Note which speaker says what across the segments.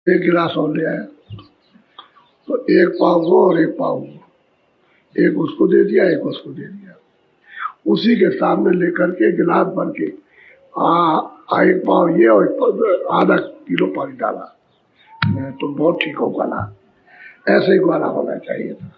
Speaker 1: एक गिलास और ले आया, तो एक पाव वो और एक पाव वो, एक उसको दे दिया एक उसको दे दिया। उसी के सामने लेकर के गिलास भर के एक पाव ये और आधा किलो पानी डाला। मैं तो बहुत ठीक हो गाला, ऐसे ही गाला होना चाहिए था।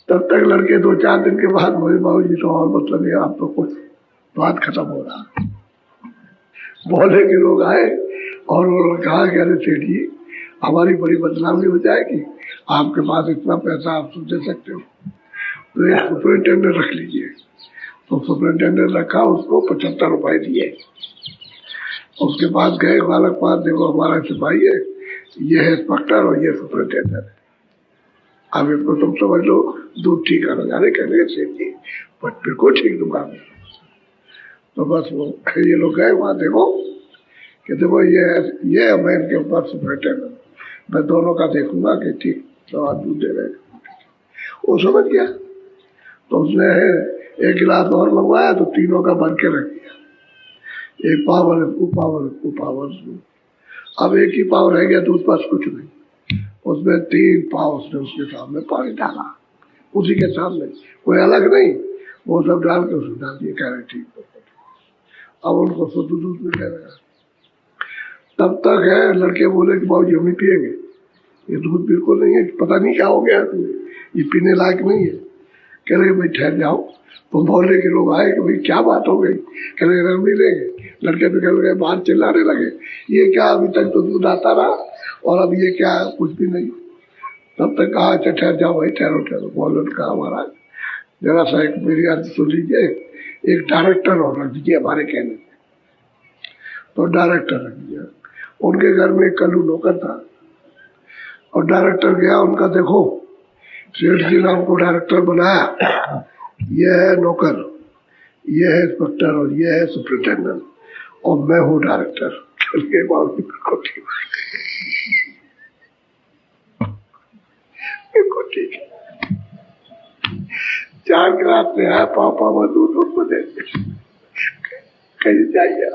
Speaker 1: तब तक लड़के 2-4 दिन के बाद बोले बाबू जी तो और मतलब ये आप तो कुछ बात खत्म हो रहा। बोले के लोग आए और उन्होंने कहा कि अरे सेठ जी हमारी बड़ी बदनामी हो जाएगी, आपके पास इतना पैसा आप दे सकते हो, तो एक सुपरिटेंडेंट रख लीजिए। तो सुपरिटेंडेंट रखा, उसको 75 रुपए दिए। उसके बाद गए बालक पास, देखो हमारा सिपाही है, ये है इंस्पेक्टर और ये सुपरिटेंडेंट है, अब इसको तुम समझ लो दूध ठीक करना जाने कहेंगे सेठ जी बट बिल्कुल ठीक दुकान में। तो बस वो ये लोग गए वहां, देखो कि देखो ये मैं इनके ऊपर सुपरिटेंडेंट, मैं दोनों का देखूंगा कि ठीक तो आप दूध दे रहे। वो समझ गया, तो उसने एक गिलास और मंगवाया, तो तीनों का भर के रख दिया, एक पावर इसको पावर इसको पावर इसको। अब एक ही पाव रह गया दूध, बस कुछ नहीं। उसमें 3 पाव उसने उसके सामने पानी डाला, उसी के सामने, कोई अलग नहीं, वो सब डाल के उसने डाल दिया, कह रहे ठीक है। अब उनको शुद्ध दूध मिलने लगा। तब तक है लड़के बोले कि बाबू जी हम नहीं पिएंगे, ये दूध बिल्कुल नहीं है, पता नहीं क्या हो गया तुम्हें, ये पीने लायक नहीं है। कह रहे भाई ठहर जाओ। तो मोहल्ले के लोग आए कि भाई क्या बात हो गई, कह रहे हम नहीं लेंगे। लड़के भी कह रहे बाहर चिल्लाने लगे, ये क्या अभी तक तो दूध आता रहा और अब ये क्या कुछ भी नहीं। तब तक कहा अच्छा ठहर जाओ भाई, ठहरो ठहरो। मोहल्ले ने कहा महाराज जरा सा एक मेरी अर्ज सुन लीजिए, एक डायरेक्टर और रख दीजिए हमारे कहने से। तो डायरेक्टर रख दिया। उनके घर में एक कल्लू नौकर था, और डायरेक्टर गया उनका, देखो सेठ जी ने हमको डायरेक्टर बनाया, ये है नौकर, ये है इंस्पेक्टर और ये है सुपरिटेंडेंट और मैं हूँ डायरेक्टर। चलिए बाबू बिल्कुल ठीक बिल्कुल ठीक है। 4 गिलास में आया, पापा मैं दूध उसको दे कहीं जाइए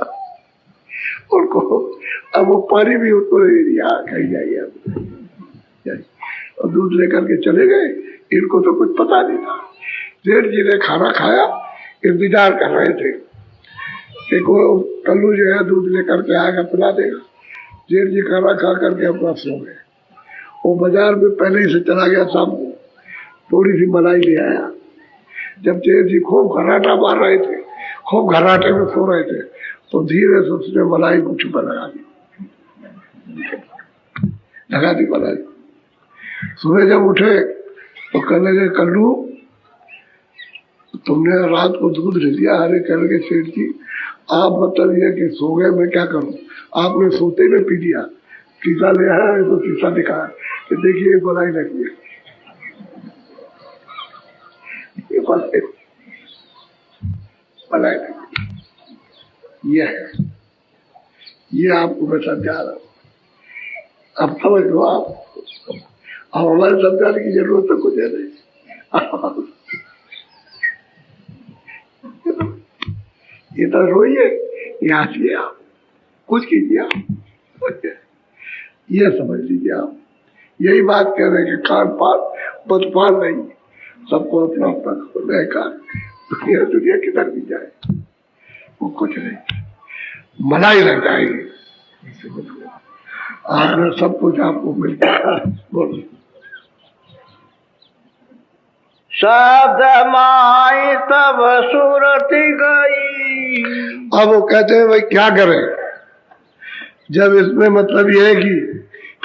Speaker 1: उनको, अब वो पानी भी उसको दे दिया, कहीं जाइए। और दूध लेकर के चले गए। इनको तो कुछ पता नहीं था। सेठ जी ने खाना खाया, इंतजार कर रहे थे कि को कल्लू जो है दूध लेकर के आएगा पिला देगा। सेठ जी खाना खा करके अपना सो गए। वो बाजार में पहले ही से चला गया, शाम को थोड़ी सी मलाई ले आया। जब सेठ जी खूब घराटा मार रहे थे, खूब घराटे में सो रहे थे, तो धीरे से उसने मलाई को छुपा लगा दी मलाई। सुबह जब उठे तो कहने लगे कल्लू तुमने रात को दूध ले लिया। अरे कह लगे सेठ जी आप मतलब ये कि सो गए, मैं क्या करूं, आपने सोते में पी लिया। शीशा ले आया तो शीशा दिखाया कि देखिए ये मलाई लगी है, ये मलाई लगी, ये है, ये आपको मैं समझा रहा हूं, अब समझ लो आप। अब हमारे समझाने की जरूरत तो कुछ है नहीं। ये तो रोइए, ये हंसिए, आप कुछ कीजिए, आप ये समझ लीजिए। आप यही बात कह रहे हैं कि खान पान बदपान नहीं, सबको अपना अपना रहकर दुनिया किधर भी जाए वो कुछ नहीं, मलाई लग जाएगी। आपने सब कुछ आपको मिल गया। बोलो
Speaker 2: शब्द माई तब सूरत गई।
Speaker 1: अब वो कहते हैं भाई क्या करें, जब इसमें मतलब ये है कि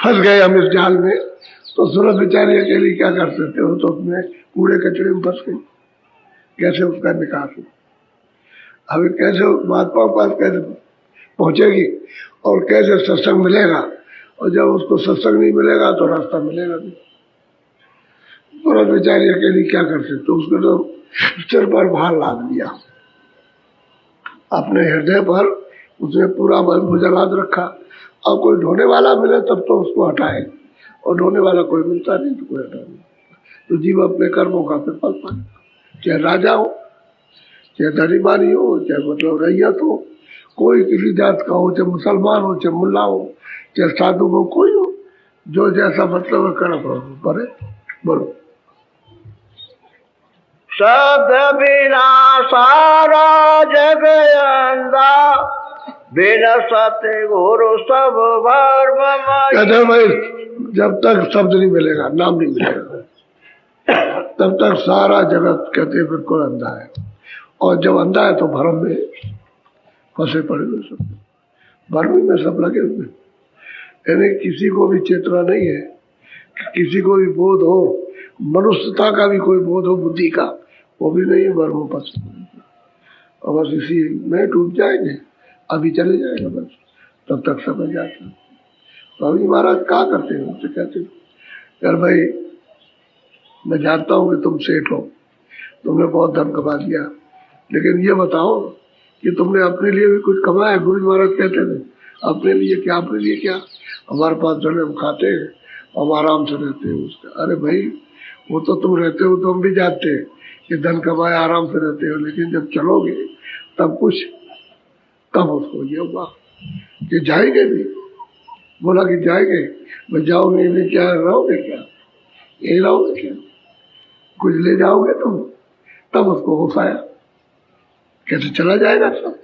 Speaker 1: फंस गए हम इस जाल में, तो सूरत बेचारी अकेली क्या कर सकते हो, तो उसमें कूड़े कचरे में फंस गई, कैसे उसका निकास हो। अभी कैसे महात्मा के पास कैसे पहुंचेगी और कैसे सत्संग मिलेगा, और जब उसको सत्संग नहीं मिलेगा तो रास्ता मिलेगा नहीं। सूरत बेचारी अकेली क्या कर सकते, उसको तो सिर पर भार लाद दिया, अपने हृदय पर उसने पूरा बोझा लाद रखा। अब कोई ढोने वाला मिले तब तो उसको हटाए, और ढोने वाला कोई मिलता नहीं तो कोई हटा नहीं। तो जीव अपने कर्मों का फिर फल पाए, चाहे राजा हो, चाहे धनीमानी हो, चाहे मतलब रैयत हो, कोई किसी जात का हो, चाहे मुसलमान हो, चाहे मुल्ला हो, चाहे साधु हो कोई हो, जो जैसा मतलब है कर परे बोलो।
Speaker 2: शब्द बिना सारा जग अंधा, बिना सत्य गुरु सब भर्म
Speaker 1: कहते भाई जब तक शब्द नहीं मिलेगा, नाम नहीं मिलेगा, तब तक सारा जगत कहते बिल्कुल अंधा है। और जब अंधा है तो भ्रम में फंसे पड़े हुए सब, भ्रम में सब लगे हुए। यानी किसी को भी चेतना नहीं है, किसी को भी बोध हो, मनुष्यता का भी कोई बोध हो, बुद्धि का, वो भी नहीं है, भ्रम फंसे। और बस इसी में डूब जाएंगे, अभी चले जाएगा बस, तब तक समझ जाता। तो अभी महाराज क्या करते हैं, उनसे कहते यार भाई मैं जानता हूँ कि तुम सेठ हो, तुमने बहुत धन कमा लिया, लेकिन ये बताओ कि तुमने अपने लिए भी कुछ कमाया। गुरु महाराज कहते थे अपने लिए क्या, अपने लिए क्या, हमारे पास जो हम खाते हैं, हम आराम से रहते हैं उसका। अरे भाई वो तो तुम रहते हो तो हम भी जानते हैं कि धन कमाए आराम से रहते हो, लेकिन जब चलोगे तब कुछ, तब उसको ये हुआ कि जाएंगे भी। बोला कि जाएंगे, मैं जाओगे भी क्या, रहोगे क्या, यही रहोगे क्या, कुछ ले जाओगे तुम। तब उसको होश आया, कैसे चला जाएगा सब।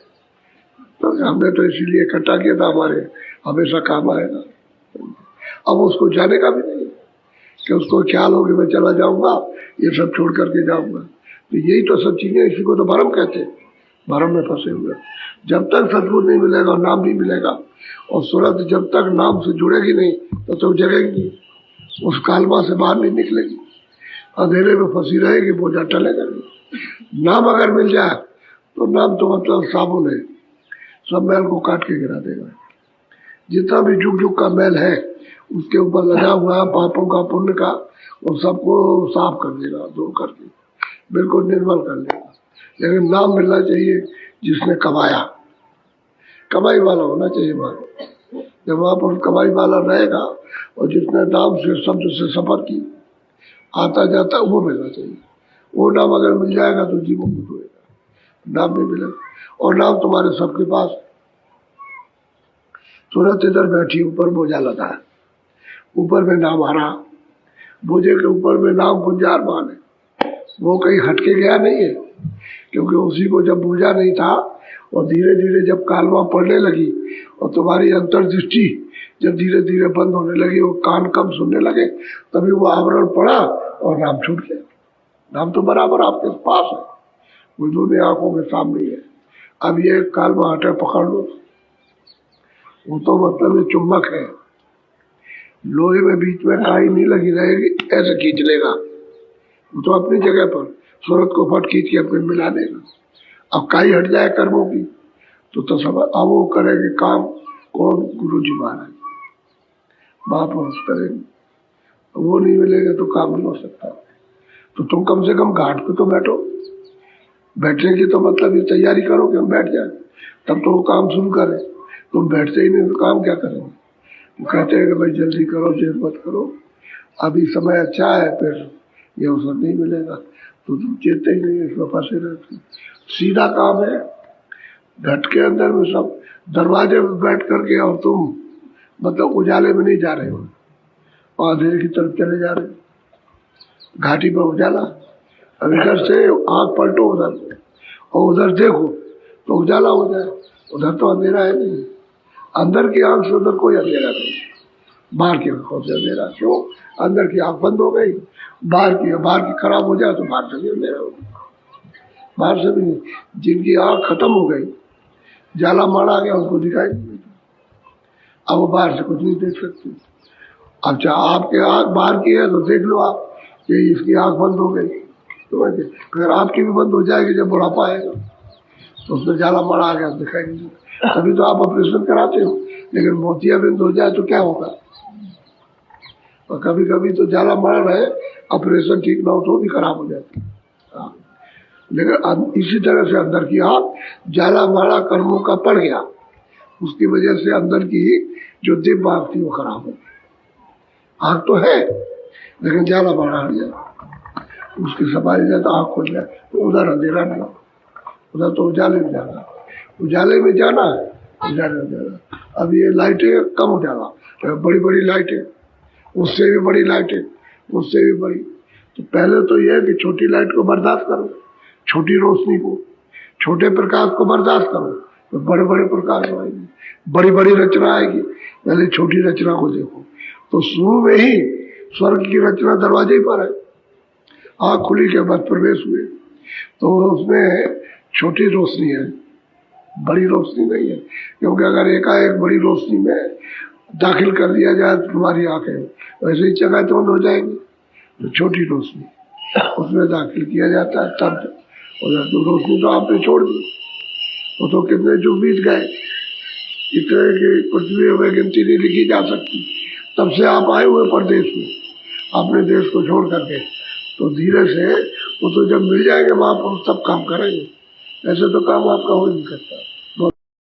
Speaker 1: तो हमने तो इसीलिए इकट्ठा किया था, हमारे हमेशा काम आएगा। अब उसको जाने का भी नहीं कि उसको ख्याल हो कि मैं चला जाऊंगा, ये सब छोड़ करके जाऊंगा। तो यही तो सब चीजें, इसी को तो भ्रम कहते हैं, भ्रम में फंसे हुए। जब तक सदगुरु नहीं मिलेगा और नाम नहीं मिलेगा, और सूरत जब तक नाम से जुड़ेगी नहीं तो जगेगी नहीं, उस कालमा से बाहर नहीं निकलेगी, अंधेरे में फंसी रहेगी, बोझा टलेगा नहीं। नाम अगर मिल जाए तो नाम तो मतलब साबुन है, सब मैल को काट के गिरा देगा। जितना भी जुग जुग का मैल है उसके ऊपर लगा हुआ पापों का, पुण्य का, वो सबको साफ कर देगा, दूर करके बिल्कुल निर्मल कर देगा। लेकिन नाम मिलना चाहिए जिसने कमाया, कमाई वाला होना चाहिए वहां। जब वहां पर कमाई वाला रहेगा और जिसने नाम से, शब्द से सफर की, आता जाता, वो मिलना चाहिए। वो नाम अगर मिल जाएगा तो जीवन मुक्त होगा, नाम नहीं मिलेगा। और नाम तुम्हारे सबके पास। सूरत इधर बैठी, ऊपर बोझा लगा है, ऊपर में नाम आ रहा, बोझे के ऊपर में नाम गुंजार मान है, वो कहीं हटके गया नहीं है, क्योंकि उसी को जब बोझा नहीं था और धीरे धीरे जब कालमा पड़ने लगी और तुम्हारी अंतर्दृष्टि जब धीरे धीरे बंद होने लगी, वो कान कम सुनने लगे, तभी वो आवरण पड़ा और नाम छूट गया। नाम तो बराबर आपके पास है, वो दोनों आंखों के सामने है। अब ये कालमा हटे, पकड़ लो, वो तो मतलब ये चुम्बक है, लोहे में बीच में काई नहीं लगी रहेगी, ऐसे खींच लेगा। वो तो अपनी जगह पर सूरत को फट खींच के अपने मिला देगा। अब काई हट जाए कर्मों की तो सब अब वो करेंगे काम कौन, गुरु जी महाराज, महापुरुष करेंगे। वो नहीं मिलेगा तो काम नहीं हो सकता। तो तुम कम से कम घाट पे तो बैठो, बैठने की तो मतलब ये तैयारी करो कि हम बैठ जाए, तब तो वो काम शुरू करें। तुम बैठते ही नहीं तो काम क्या करेंगे। वो कहते हैं कि भाई जल्दी करो, देर मत करो, अभी समय अच्छा है, फिर ये अवसर नहीं मिलेगा। तो तुम चेते ही नहीं, इसमें फंसे रहते। सीधा काम है, घट के अंदर में सब दरवाजे में बैठ करके, और तुम मतलब उजाले में नहीं जा रहे हो और अंधेरे की तरफ चले जा रहे हो। घाटी पर उजाला, अब इधर से आंख पलटो उधर से और उधर देखो तो उजाला हो जाए, उधर तो अंधेरा है नहीं। अंदर की आंख से उधर कोई अंधेरा नहीं, बाहर की आंखों से अंधेरा। क्यों, अंदर की आंख बंद हो गई, बाहर की खराब हो जाए तो बाहर से भी अंधेरा हो गया। बाहर से भी जिनकी आंख खत्म हो गई, जाला मारा गया, उनको दिखाई नहीं देता, अब वो बाहर से कुछ नहीं देख सकते। अच्छा आपके आंख बाहर की है तो देख लो आप कि इसकी आंख बंद हो गई, तो अगर आपकी भी बंद हो जाएगी जब बुढ़ापा आएगा तो उसमें जाला मारा आ गया, दिखाई नहीं देता। तभी तो आप ऑपरेशन कराते हो, लेकिन मोतियाबिंद हो जाए तो क्या होगा। और कभी कभी तो जाला मार रहे, ऑपरेशन ठीक ना हो तो भी खराब हो जाती है। लेकिन इसी तरह से अंदर की आंख जाला मारा कर्मों का पड़ गया, उसकी वजह से अंदर की जो दिव्य आंख थी वो खराब हो गई। आंख तो है लेकिन जाला मारा हट जाए, उसकी सफाई जाए तो आंख खुल जाए, तो उधर अंधेरा नहीं, उधर तो उजाले में जाना। उजाले में जाना ज्यादा ज्यादा। अब ये लाइटें कम हो जाएगा, बड़ी बड़ी लाइटें, उससे भी बड़ी लाइटें, उससे भी बड़ी। तो पहले तो यह है कि छोटी लाइट को बर्दाश्त करो, छोटी रोशनी को, छोटे प्रकाश को बर्दाश्त करो, तो बड़े बड़े प्रकाश आएगी, बड़ी बड़ी रचना आएगी। पहले छोटी रचना को देखो। तो शुरू में ही स्वर्ग की रचना दरवाजे पर है, आँख खुली के बाद प्रवेश हुए, तो उसमें छोटी रोशनी है, बड़ी रोशनी नहीं है। क्योंकि अगर एकाएक बड़ी रोशनी में दाखिल कर दिया जाए तो तुम्हारी आंखें वैसे ही चकाचौंध हो जाएंगी। तो छोटी रोशनी उसमें दाखिल किया जाता है तब, तो रोशनी तो आपने छोड़ दी, वो तो कितने जो बीत गए, इतने की पृथ्वी में गिनती नहीं लिखी जा सकती। तब से आप आए हुए परदेश में अपने देश को छोड़ करके, तो धीरे से वो तो जब मिल जाएंगे महापुरुष तब काम करेंगे, ऐसे तो काम आपका हो नहीं सकता।